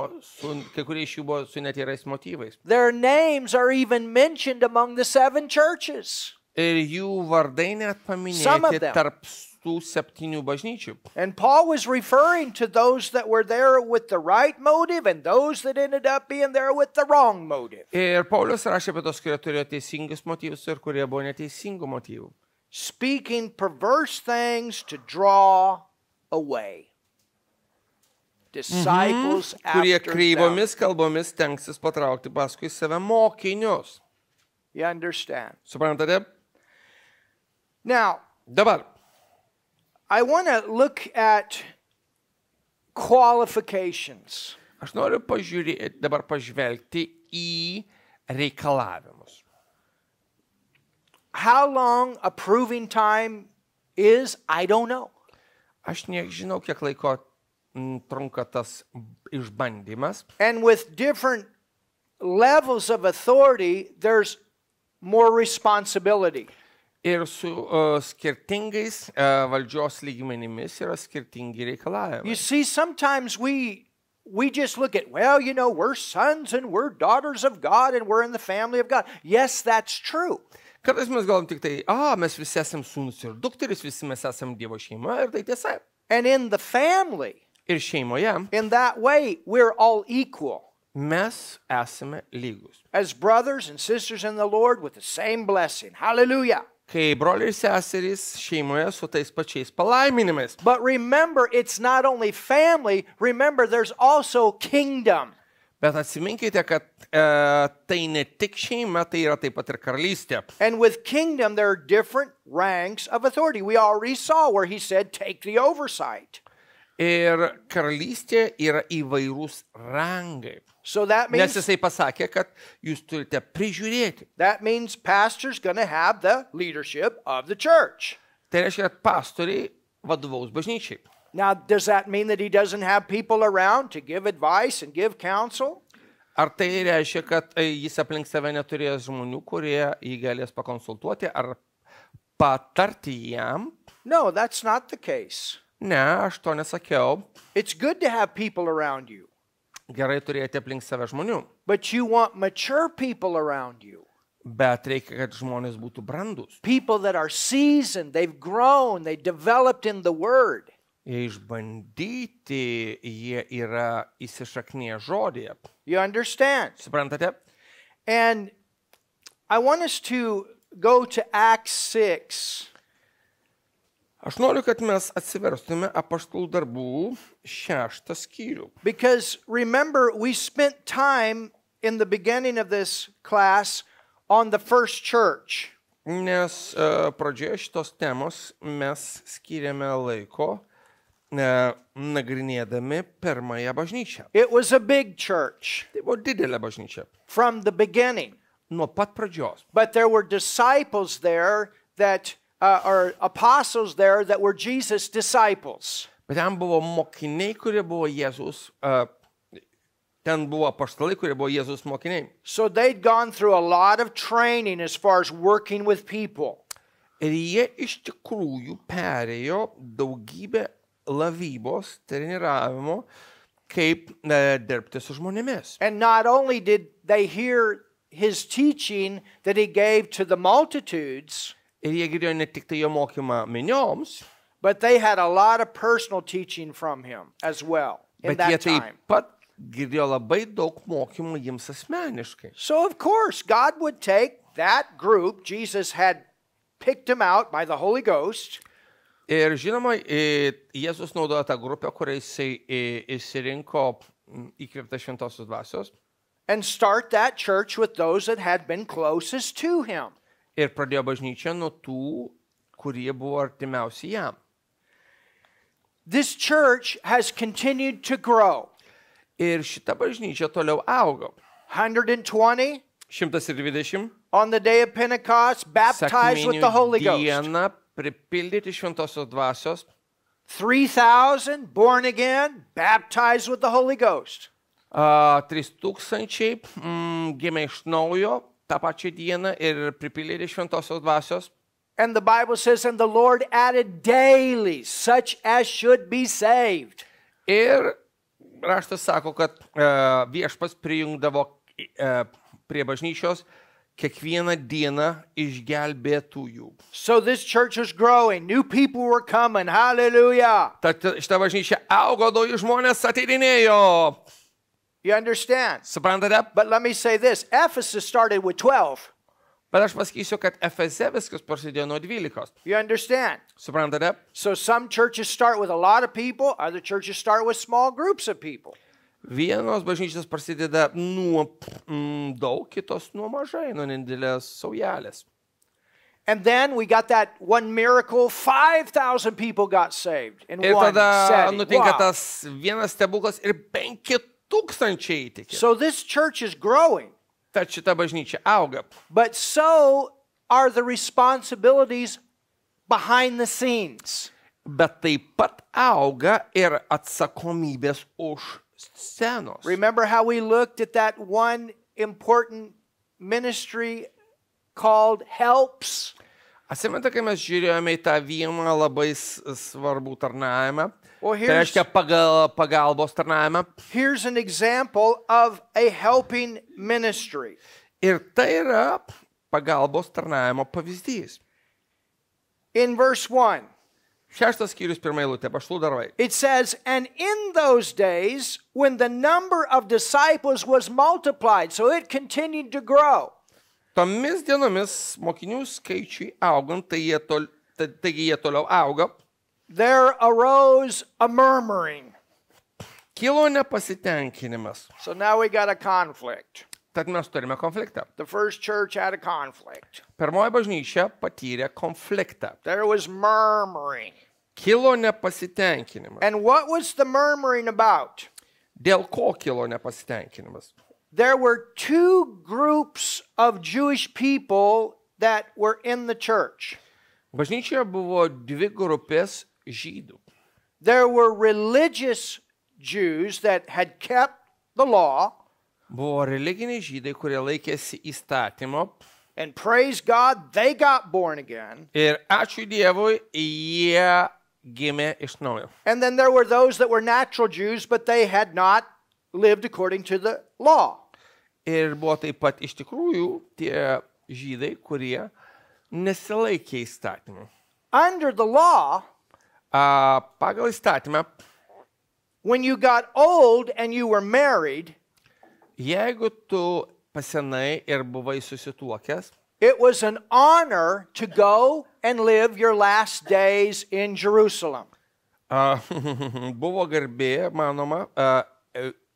Speaker 2: kai kurie iš jų buvo su netyrais motyvais.
Speaker 1: Their names are even mentioned among the 7 churches.
Speaker 2: Ir jų vardai net paminėti tarp tų 7 bažnyčių.
Speaker 1: And Paul was referring to those that were there with the right motive and those that ended up being there with the wrong motive.
Speaker 2: Ir Paulius rašė apie tos, kurie turėjo teisingus motyvus ir kurie buvo neteisingų motyvų.
Speaker 1: Speaking perverse things to draw away. Disciples
Speaker 2: Kurie
Speaker 1: after
Speaker 2: kreivomis
Speaker 1: them.
Speaker 2: kalbomis tenksis patraukti paskui save mokinius.
Speaker 1: You understand?
Speaker 2: Suprantate?
Speaker 1: Now,
Speaker 2: Dabar,
Speaker 1: I want to look at qualifications.
Speaker 2: aš noriu dabar pažvelgti į reikalavimus.
Speaker 1: How long a proving time is, I don't know.
Speaker 2: Aš nežinau, kiek laiko trunka tas išbandymas.
Speaker 1: And with different levels of authority, there's more responsibility.
Speaker 2: Ir su skirtingais valdžios lygmenimis yra skirtingi reikalavimai.
Speaker 1: You see, sometimes we just look at, well, you know, we're sons and we're daughters of God and we're in the family of God. Yes, that's true.
Speaker 2: Kartais mes galvom tik tai, mes visi esam sūnus ir dukteris, visi mes esam Dievo šeimoje ir tai tiesa.
Speaker 1: And in the family,
Speaker 2: Ir šeimoje
Speaker 1: in that way, we're all equal.
Speaker 2: mes esame lygus.
Speaker 1: As brothers and sisters in the Lord with the same blessing. Hallelujah.
Speaker 2: Kai broliai ir seserys šeimoje su tais pačiais palaiminimais.
Speaker 1: But remember, it's not only family. Remember, there's also kingdom.
Speaker 2: Bet atsiminkite, kad tai ne tik šeima, tai yra taip pat ir karalystė.
Speaker 1: And with kingdom, there are different ranks of authority. We already saw where he said, take the oversight.
Speaker 2: Ir karalystė yra įvairūs rangai.
Speaker 1: So that
Speaker 2: Nes
Speaker 1: means
Speaker 2: jisai pasakė, kad jūs turite prižiūrėti.
Speaker 1: pastor's going to have the leadership of the church.
Speaker 2: Tai reiškia, kad pastoriai vadovaus bažnyčiai.
Speaker 1: Now, does that mean that he doesn't have people around to give advice and give counsel?
Speaker 2: Ar tai reiškia, kad jis aplink save neturės žmonių, kurie jį galės pakonsultuoti ar patarti jam?
Speaker 1: No, that's not the case.
Speaker 2: Ne, aš to nesakiau.
Speaker 1: It's good to have people around you,
Speaker 2: Gerai turėti aplink save žmonių.
Speaker 1: but you want mature people around you.
Speaker 2: Bet reikia, kad žmonės būtų brandus.
Speaker 1: People that are seasoned, they've grown, they developed in the word.
Speaker 2: Jie išbandyti, jie yra įsišaknyje žodėje.
Speaker 1: You understand?
Speaker 2: Suprantate?
Speaker 1: And I want us to go to Acts 6.
Speaker 2: Aš noriu, kad mes atsiverstume Apaštalų darbų 6 skyrių.
Speaker 1: Because remember, we spent time in the beginning of this class on the first church.
Speaker 2: Nes pradžioje šitos temos mes skiriame laiko nagrinėdami pirmąją bažnyčią.
Speaker 1: It was a big church
Speaker 2: Tai buvo didelė bažnyčia.
Speaker 1: from the beginning.
Speaker 2: Nuo pat pradžios.
Speaker 1: But there were disciples there that, or apostles there that were Jesus' disciples.
Speaker 2: Bet ten buvo mokiniai, kurie buvo Jėzus, ten buvo apaštalai, kurie buvo Jėzus mokiniai.
Speaker 1: So they'd gone through a lot of training as far as working with people.
Speaker 2: Ir jie iš tikrųjų perėjo daugybę lavybos, treniravimo, kaip dirbti su žmonėmis.
Speaker 1: And not only did they hear his teaching that he gave to the multitudes,
Speaker 2: Ir jie girdėjo ne tik tai jo mokymą minioms,
Speaker 1: but they had a lot of personal teaching from him as well in
Speaker 2: bet jie
Speaker 1: that
Speaker 2: taip
Speaker 1: time.
Speaker 2: pat girdėjo labai daug mokymų jiems asmeniškai.
Speaker 1: So of course, God would take that group. Jesus had picked them out by the Holy Ghost.
Speaker 2: Ir žinoma, Jėzus naudojo tą grupę, kurią jisai išsirinko įkvėptą šventosios dvasios
Speaker 1: And start that church with those that had been closest to him.
Speaker 2: ir pradėjo bažnyčią nuo tų, kurie buvo artimiausi jam.
Speaker 1: This church has continued to grow.
Speaker 2: Ir šita bažnyčia toliau augo.
Speaker 1: 120,
Speaker 2: 120,
Speaker 1: On the day of Pentecost, baptized with the Holy Ghost.
Speaker 2: Dieną pripildyti šventosios dvasios.
Speaker 1: 3,000 born again, baptized with the Holy Ghost.
Speaker 2: 3000 gimė iš naujo tą pačią dieną ir pripildyti šventosios dvasios.
Speaker 1: And the Bible says, and the Lord added daily such as should be saved.
Speaker 2: Ir raštas sako, kad viešpats prijungdavo prie bažnyčios kiekvieną dieną išgelbėtųjų.
Speaker 1: So this church was growing. New people were coming. Hallelujah.
Speaker 2: Tad šita bažnyčia augo, nauji žmonės ateidinėjo.
Speaker 1: You understand?
Speaker 2: Suprantate?
Speaker 1: But let me say this. Ephesus started with 12.
Speaker 2: Bet aš pasakysiu, kad Efeze viskas prasidėjo nuo 12.
Speaker 1: You understand?
Speaker 2: Suprantate?
Speaker 1: So some churches start with a lot of people. Other churches start with small groups of people.
Speaker 2: Vienos bažnyčios prasideda nuo daug, kitos nuo mažai, nuo nedidelės saujelės.
Speaker 1: And then we got that one miracle, 5,000 people got saved in
Speaker 2: Ir
Speaker 1: one
Speaker 2: tada
Speaker 1: setting.
Speaker 2: nutinka
Speaker 1: Wow.
Speaker 2: tas vienas stebuklas ir 5,000 įtikė.
Speaker 1: So this church is growing,
Speaker 2: Tad šita bažnyčia auga.
Speaker 1: but so are the responsibilities behind the scenes.
Speaker 2: Bet taip pat auga ir atsakomybės už scenos.
Speaker 1: Remember how we looked at that one important ministry called Helps?
Speaker 2: Atsimenate, kai mes žiūrėjome į tą vieną labai svarbų tarnavimą,
Speaker 1: Well,
Speaker 2: tai reiškia pagalbos tarnavimą.
Speaker 1: Here's an example of a helping ministry.
Speaker 2: Ir tai yra pagalbos tarnavimo pavyzdys.
Speaker 1: In verse 1,
Speaker 2: 6 skyrius 1 eilutė, paštų darbai.
Speaker 1: it says, and in those days, when the number of disciples was multiplied, so it continued to grow.
Speaker 2: Tomis dienomis mokinių skaičiui augant, taigi jie toliau auga,
Speaker 1: There arose a murmuring.
Speaker 2: kilo nepasitenkinimas.
Speaker 1: So now we got a conflict.
Speaker 2: Tad mes turime konfliktą.
Speaker 1: The first church had a conflict.
Speaker 2: Pirmoji bažnyčia patyrė konfliktą.
Speaker 1: There was murmuring.
Speaker 2: Kilo nepasitenkinimas.
Speaker 1: And what was the murmuring about?
Speaker 2: Dėl ko kilo nepasitenkinimas?
Speaker 1: There were two groups of Jewish people that were in the church.
Speaker 2: Bažnyčioje buvo dvi grupės žydų.
Speaker 1: There were religious Jews that had kept the law,
Speaker 2: Buvo religiniai žydai, kurie laikėsi įstatymo.
Speaker 1: and praise God, they got born again.
Speaker 2: Ir ačiū Dievui, jie gimė iš naujo.
Speaker 1: And then there were those that were natural Jews, but they had not lived according to the law.
Speaker 2: Ir buvo taip pat iš tikrųjų tie žydai, kurie nesilaikė įstatymų.
Speaker 1: Under the law,
Speaker 2: Pagal įstatymą,
Speaker 1: when you got old and you were married,
Speaker 2: jeigu tu pasenai ir buvai susituokęs,
Speaker 1: it was an honor to go and live your last days in Jerusalem.
Speaker 2: buvo garbė, manoma,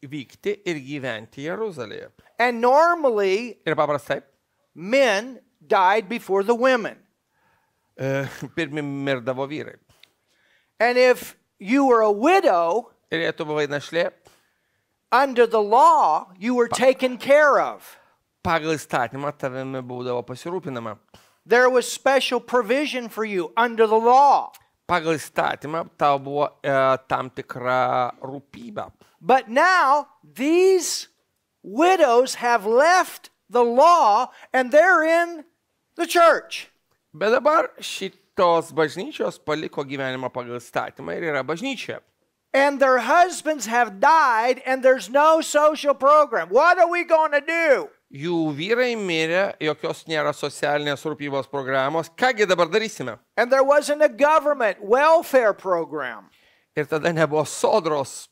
Speaker 2: vykti ir gyventi Jeruzalėje.
Speaker 1: And normally,
Speaker 2: Ir paprastai,
Speaker 1: men died before the women.
Speaker 2: pirmi mirdavo vyrai.
Speaker 1: And if you were a widow,
Speaker 2: Ir jei tu buvai našlė,
Speaker 1: under the law, you were taken care of.
Speaker 2: pagal įstatymą tavimi būdavo pasirūpinama.
Speaker 1: There was special provision for you under the law.
Speaker 2: Pagal įstatymą tau buvo tam tikra rūpybė.
Speaker 1: But now, these widows have left the law and they're in the church.
Speaker 2: Bet dabar šitos bažnyčios paliko gyvenimą pagal įstatymą ir yra bažnyčia.
Speaker 1: And their husbands have died and there's no social program. What are we going to do?
Speaker 2: Jų vyrai mirė, jokios nėra socialinės rūpybos programos. Kągi dabar darysime?
Speaker 1: And there wasn't a government welfare program.
Speaker 2: Ir tada nebuvo sodros.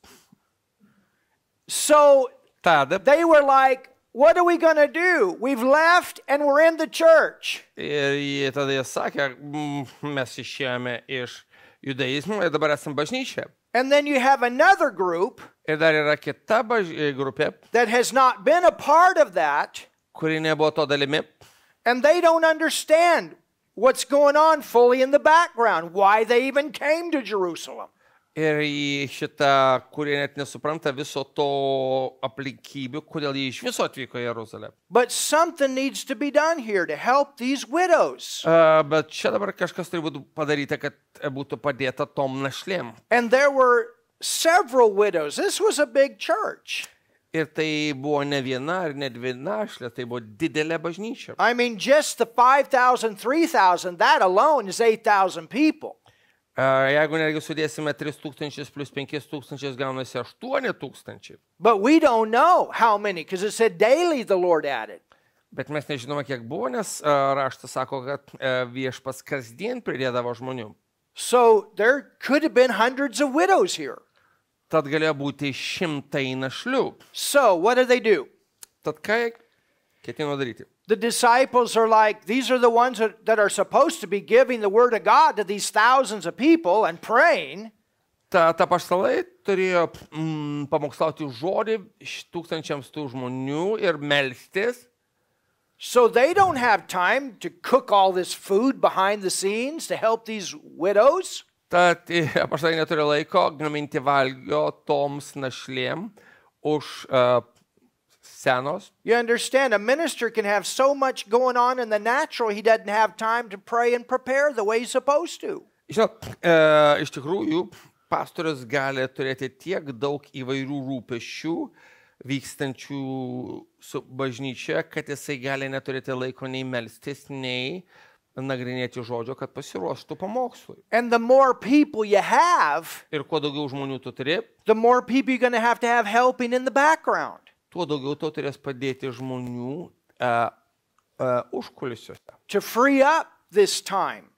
Speaker 1: So
Speaker 2: Tada
Speaker 1: they were like, what are we going to do? We've left and we're in the church.
Speaker 2: ir tada jie sakė, mes išėjome iš judaizmo ir dabar esame bažnyčia.
Speaker 1: And then you have another group
Speaker 2: Ir dar yra kita grupė,
Speaker 1: that has not been a part of that,
Speaker 2: kuri nebuvo to dalimi.
Speaker 1: and they don't understand what's going on fully in the background, why they even came to Jerusalem.
Speaker 2: Ir į šitą, kurie net nesupranta viso to aplinkybių, kodėl jie iš viso atvyko į Jeruzalę.
Speaker 1: But something needs to be done here to help these widows.
Speaker 2: Bet čia dabar kažkas turi būti padaryta, kad būtų padėta tom našlėm.
Speaker 1: And there were several widows. This was a big church.
Speaker 2: Ir tai buvo ne viena ir ne dvi našlės, tai buvo didelė bažnyčia.
Speaker 1: I mean, just the 5,000, 3,000, that alone is 8,000 people.
Speaker 2: Jeigu netgi sudėsime 3,000 plus 5,000, gaunasi 8,000.
Speaker 1: But we don't know how many, because it said daily the Lord added.
Speaker 2: Bet mes nežinome, kiek buvo, nes raštas sako, kad viešpas kasdien pridėdavo žmonių.
Speaker 1: So there could have been hundreds of widows here.
Speaker 2: Tad galėjo būti 100 našlių.
Speaker 1: So what do?
Speaker 2: Tad ką ketino daryti?
Speaker 1: The disciples are like, these are the ones that are supposed to be giving the word of God to these thousands of people and praying.
Speaker 2: Ta apaštalai turėjo pamokslauti žodį tūkstančiams tų žmonių ir melstis.
Speaker 1: So they don't have time to cook all this food behind the scenes to help these widows.
Speaker 2: Tad apaštalai neturi laiko gaminti valgio toms našlėm už senos.
Speaker 1: You understand, a minister can have so much going on in the natural, he doesn't have time to pray and prepare the way he's supposed to.
Speaker 2: Žinot, iš tikrųjų, pastorius gali turėti tiek daug įvairių rūpesčių vykstančių su bažnyčia, kad jisai gali neturėti laiko nei melstis, nei nagrinėti žodžio, kad pasiruoštų pamokslui.
Speaker 1: And the more people you have,
Speaker 2: Ir kuo daugiau žmonių tu turi,
Speaker 1: the more people you're going to have helping in the background.
Speaker 2: tuo daugiau to turės padėti žmonių užkulisiuose,
Speaker 1: To free up this time.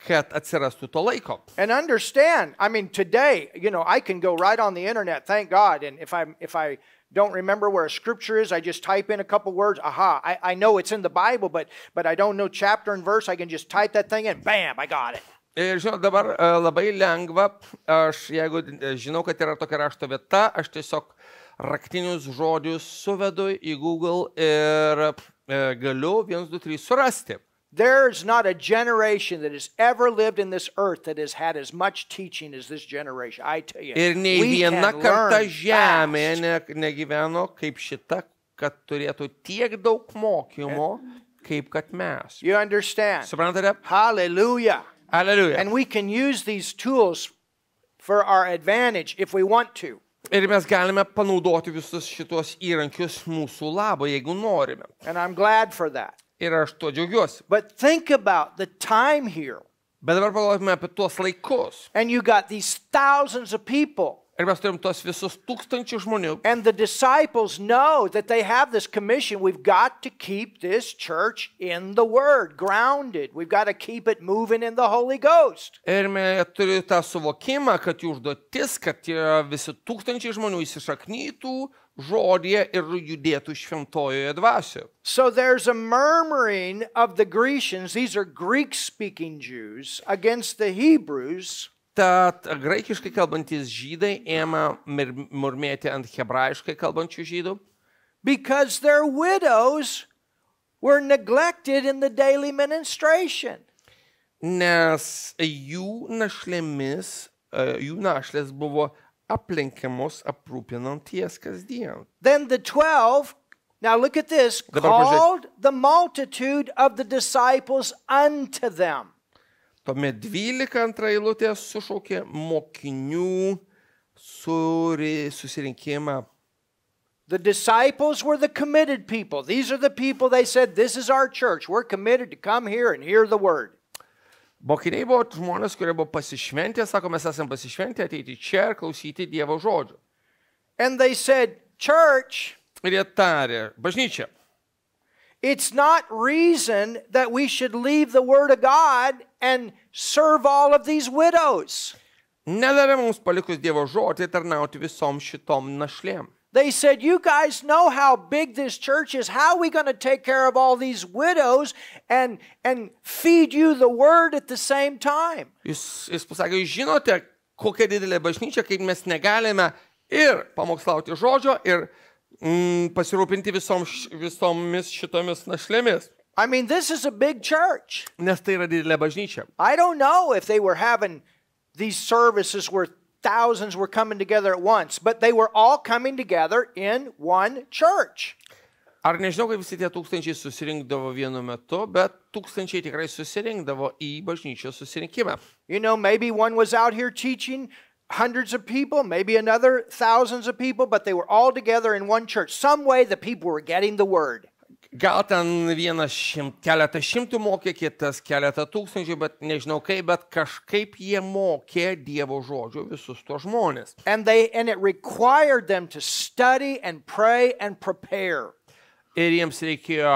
Speaker 2: kad atsirastų to laiko.
Speaker 1: And understand, I mean, today, I can go right on the internet, thank God, and if I don't remember where a scripture is, I just type in a couple words, I know it's in the Bible, but I don't know chapter and verse, I can just type that thing in, bam, I got it.
Speaker 2: Ir žinau, dabar labai lengva, aš jeigu žinau, kad yra tokia rašto vieta, aš tiesiog raktinius žodžius suvedu į Google ir galiu 1, 2, 3 surasti.
Speaker 1: There's not a generation that has ever lived in this earth that has had as much teaching as this generation. I tell you,
Speaker 2: Ir nei
Speaker 1: we
Speaker 2: viena
Speaker 1: can
Speaker 2: karta
Speaker 1: learn
Speaker 2: žemėje
Speaker 1: fast.
Speaker 2: negyveno kaip šita, kad turėtų tiek daug mokymo, kaip kad mes.
Speaker 1: You understand?
Speaker 2: Suprantate?
Speaker 1: Hallelujah.
Speaker 2: Aleliuja.
Speaker 1: And we can use these tools for our advantage if we want to.
Speaker 2: Ir mes galime panaudoti visus šitos įrankius mūsų labo, jeigu norime.
Speaker 1: And I'm glad for that.
Speaker 2: Ir aš tuo džiaugiuosi.
Speaker 1: But think about the time here.
Speaker 2: Bet dabar pagalvokime apie tuos laikus.
Speaker 1: And you got these thousands of people.
Speaker 2: Ir mes turim tuos visus tūkstančių žmonių.
Speaker 1: And the disciples know that they have this commission. We've got to keep this church in the Word, grounded. We've got to keep it moving in the Holy Ghost.
Speaker 2: Ir mes turi tą suvokimą, kad jų užduotis, kad tie visi tūkstančiai žmonių įsišaknytų žodyje ir judėtų šventojoje dvasioje.
Speaker 1: So there's a murmuring of the Grecians, these are Greek-speaking Jews, against the Hebrews.
Speaker 2: Tad graikiškai kalbantys žydai ėmė murmėti ant hebrajiškai kalbančių žydų,
Speaker 1: Because their widows were neglected in the daily ministration.
Speaker 2: nes jų našlės buvo aplenkiamos aprūpinant jas kasdien.
Speaker 1: Then the 12, now look at this, called the multitude of the disciples unto them.
Speaker 2: Tuomet 12 antra eilutė sušaukė mokinių susirinkimą.
Speaker 1: The disciples were the committed people. These are the people they said, this is our church. We're committed to come here and hear the word.
Speaker 2: Mokiniai buvo žmonės, kurie buvo pasišventę, sako, mes esame pasišventę ateiti čia ir klausyti Dievo žodžio.
Speaker 1: And they said, church,
Speaker 2: Ir jie tarė, bažnyčia,
Speaker 1: it's not reason that we should leave the word of God and serve all of these widows.
Speaker 2: nedavė mums palikus Dievo žodį tarnauti visom šitom našlėm.
Speaker 1: They said, you guys know how big this church is. How are we going to take care of all these widows and feed you the word at the same time?
Speaker 2: Jis pasakė, jūs žinote, kokia didelė bažnyčia, kaip mes negalime ir pamokslauti žodžio, ir pasirūpinti visomis šitomis našlėmis.
Speaker 1: I mean, this is a big church.
Speaker 2: Nes tai yra didelė bažnyčia.
Speaker 1: I don't know if they were having these services where thousands were coming together at once, but they were all coming together in one church.
Speaker 2: Ar nežinau, kaip visi tie tūkstančiai susirinkdavo vienu metu, bet tūkstančiai tikrai susirinkdavo į bažnyčios susirinkimą.
Speaker 1: You know, maybe one was out here teaching hundreds of people, maybe another thousands of people, but they were all together in one church. Some way the people were getting the word.
Speaker 2: Gal ten keletą šimtų mokė, kitas keletą tūkstančių, bet nežinau kaip, bet kažkaip jie mokė Dievo žodžio visus tos žmonės.
Speaker 1: And it required them to study and pray and prepare.
Speaker 2: Ir jiems reikėjo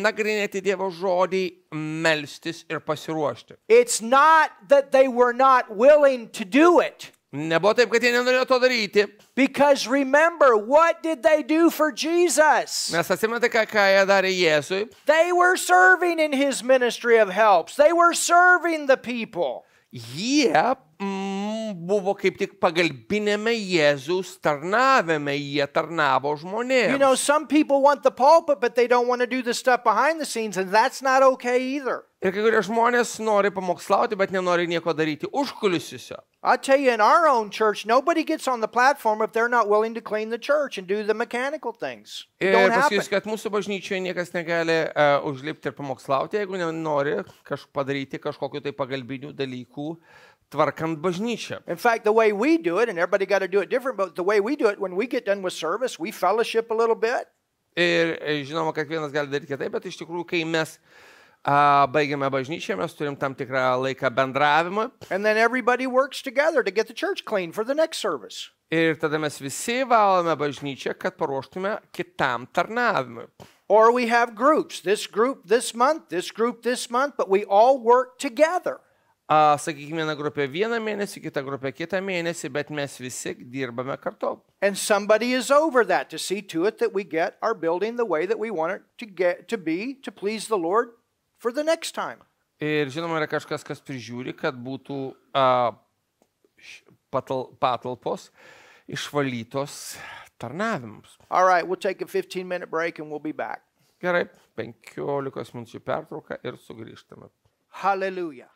Speaker 2: nagrinėti Dievo žodį, melstis ir pasiruošti.
Speaker 1: It's not that they were not willing to do it.
Speaker 2: Nebuvo taip, kad jie nenorėjo to daryti.
Speaker 1: Because remember, what did they do for Jesus?
Speaker 2: Nes atsimenate, ką jie darė Jėzui.
Speaker 1: They were serving in his ministry of helps. They were serving the people.
Speaker 2: Jie buvo kaip tik pagalbinėme Jėzaus tarnavime, jie tarnavo žmonėms.
Speaker 1: You know, some people want the pulpit, but they don't want to do the stuff behind the scenes, and that's not okay either.
Speaker 2: Ir kai kurie žmonės nori pamokslauti, bet nenori nieko daryti užkulisiuose.
Speaker 1: I tell you, in our own church, nobody gets on the platform if they're not willing to clean the church and do the mechanical things. It don't
Speaker 2: Ir
Speaker 1: happen.
Speaker 2: pasakysiu, kad mūsų bažnyčioje niekas negali užlipti ir pamokslauti, jeigu nenori padaryti kažkokiu tai pagalbinių dalykų, tvarkant bažnyčią.
Speaker 1: In fact, the way we do it, and everybody got to do it different, but the way we do it, when we get done with service, we fellowship a little bit.
Speaker 2: Ir žinoma, kad vienas gali daryti kitaip, bet iš tikrųjų, kai mes baigiame bažnyčią, mes turim tam tikrą laiką bendravimą.
Speaker 1: And then everybody works together to get the church clean for the next service.
Speaker 2: Ir tada mes visi valome bažnyčią, kad paruoštume kitam tarnavimui.
Speaker 1: Or we have groups, this group this month, this group this month, but we all work together.
Speaker 2: Sakykime, viena grupė vieną mėnesį, kita grupė kitą mėnesį, bet mes visi dirbame kartu.
Speaker 1: And somebody is over that to see to it that we get our building the way that we want it to be, to please the Lord for the next time.
Speaker 2: Ir žinoma, yra kažkas, kas prižiūri, kad būtų patalpos išvalytos tarnavimams.
Speaker 1: All right, we'll take a 15-minute break and we'll be back.
Speaker 2: Gerai, 15 minučių pertrauka ir sugrįžtame.
Speaker 1: Hallelujah.